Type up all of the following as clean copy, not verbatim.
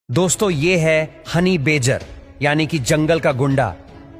दोस्तों ये है हनी बेजर यानी कि जंगल का गुंडा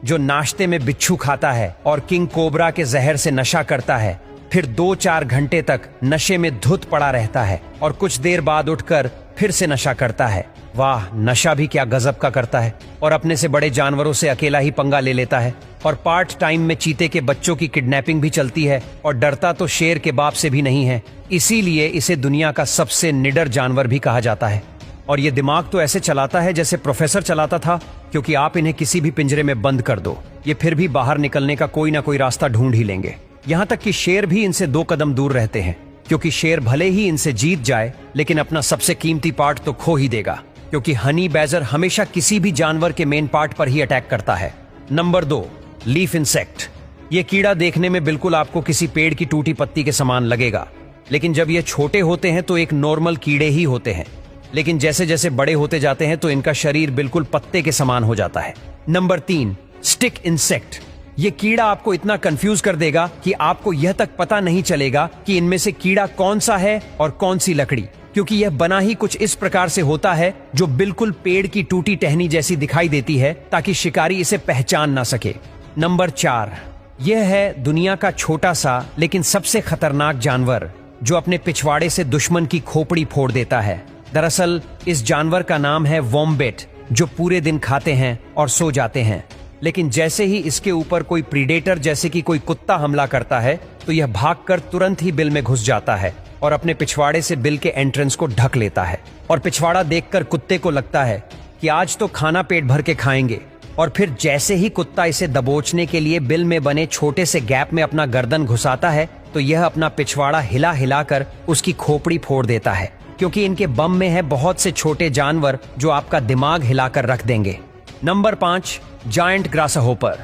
जो नाश्ते में बिच्छू खाता है और किंग कोबरा के जहर से नशा करता है, फिर 2-4 घंटे तक नशे में धुत पड़ा रहता है और कुछ देर बाद उठकर फिर से नशा करता है। वाह, नशा भी क्या गजब का करता है। और अपने से बड़े जानवरों से अकेला ही पंगा ले लेता है और पार्ट टाइम में चीते के बच्चों की किडनैपिंग भी चलती है और डरता तो शेर के बाप से भी नहीं है, इसीलिए इसे दुनिया का सबसे निडर जानवर भी कहा जाता है। और ये दिमाग तो ऐसे चलाता है जैसे प्रोफेसर चलाता था, क्योंकि आप इन्हें किसी भी पिंजरे में बंद कर दो, ये फिर भी बाहर निकलने का कोई ना कोई रास्ता ढूंढ ही लेंगे। यहाँ तक कि शेर भी इनसे 2 कदम दूर रहते हैं, क्योंकि शेर भले ही इनसे जीत जाए लेकिन अपना सबसे कीमती पार्ट तो खो ही देगा, क्योंकि हनी बैजर हमेशा किसी भी जानवर के मेन पार्ट पर ही अटैक करता है। Number 2, leaf insect. ये कीड़ा देखने में बिल्कुल आपको किसी पेड़ की टूटी पत्ती के समान लगेगा, लेकिन जब ये छोटे होते हैं तो एक नॉर्मल कीड़े ही होते हैं, लेकिन जैसे जैसे बड़े होते जाते हैं तो इनका शरीर बिल्कुल पत्ते के समान हो जाता है। Number 3, stick insect. ये कीड़ा आपको इतना कंफ्यूज कर देगा कि आपको यह तक पता नहीं चलेगा कि इनमें से कीड़ा कौन सा है और कौन सी लकड़ी, क्योंकि यह बना ही कुछ इस प्रकार से होता है जो बिल्कुल पेड़ की टूटी टहनी जैसी दिखाई देती है, ताकि शिकारी इसे पहचान ना सके। नंबर 4, यह है दुनिया का छोटा सा लेकिन सबसे खतरनाक जानवर जो अपने पिछवाड़े से दुश्मन की खोपड़ी फोड़ देता है। दरअसल इस जानवर का नाम है वॉम्बेट, जो पूरे दिन खाते हैं और सो जाते हैं, लेकिन जैसे ही इसके ऊपर कोई प्रीडेटर जैसे कि कोई कुत्ता हमला करता है तो यह भागकर तुरंत ही बिल में घुस जाता है और अपने पिछवाड़े से बिल के एंट्रेंस को ढक लेता है। और पिछवाड़ा देखकर कुत्ते को लगता है कि आज तो खाना पेट भर के खाएंगे, और फिर जैसे ही कुत्ता इसे दबोचने के लिए बिल में बने छोटे से गैप में अपना गर्दन घुसाता है तो यह अपना पिछवाड़ा हिला हिलाकर उसकी खोपड़ी फोड़ देता है, क्योंकि इनके बम में है बहुत से छोटे जानवर जो आपका दिमाग हिलाकर रख देंगे। Number 5, giant grasshopper.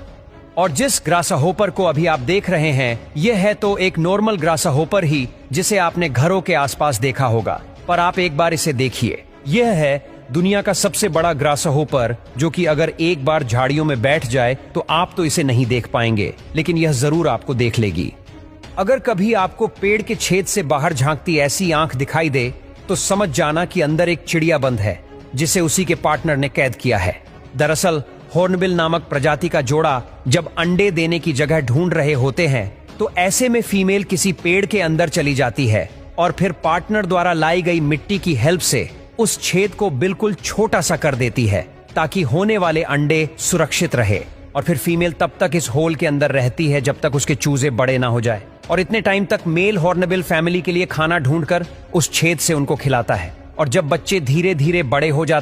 और जिस ग्रासहोपर को अभी आप देख रहे हैं यह है तो एक नॉर्मल ग्रासहोपर ही जिसे आपने घरों के आसपास देखा होगा, पर आप एक बार इसे देखिए। यह है दुनिया का सबसे बड़ा ग्रासहोपर, जो कि अगर एक बार झाड़ियों में बैठ जाए तो आप तो इसे नहीं देख पाएंगे, लेकिन यह जरूर आपको देख लेगी। अगर कभी आपको पेड़ के छेद से बाहर झांकती ऐसी आंख दिखाई दे तो समझ जाना कि अंदर एक चिड़िया बंद है जिसे उसी के पार्टनर ने कैद किया है। दरअसल हॉर्नबिल नामक प्रजाति का जोड़ा जब अंडे देने की जगह ढूंढ रहे होते हैं तो ऐसे में फीमेल किसी पेड़ के अंदर चली जाती है और फिर पार्टनर द्वारा लाई गई मिट्टी की हेल्प से उस छेद को बिल्कुल छोटा सा कर देती है, ताकि होने वाले अंडे सुरक्षित रहे। और फिर फीमेल तब तक इस होल के अंदर रहती है जब तक उसके चूजे बड़े ना हो जाए, और इतने टाइम तक मेल हॉर्नबिल फैमिली के लिए खाना ढूंढकर उस छेद से उनको खिलाता है। और जब बच्चे धीरे धीरे बड़े हो जाते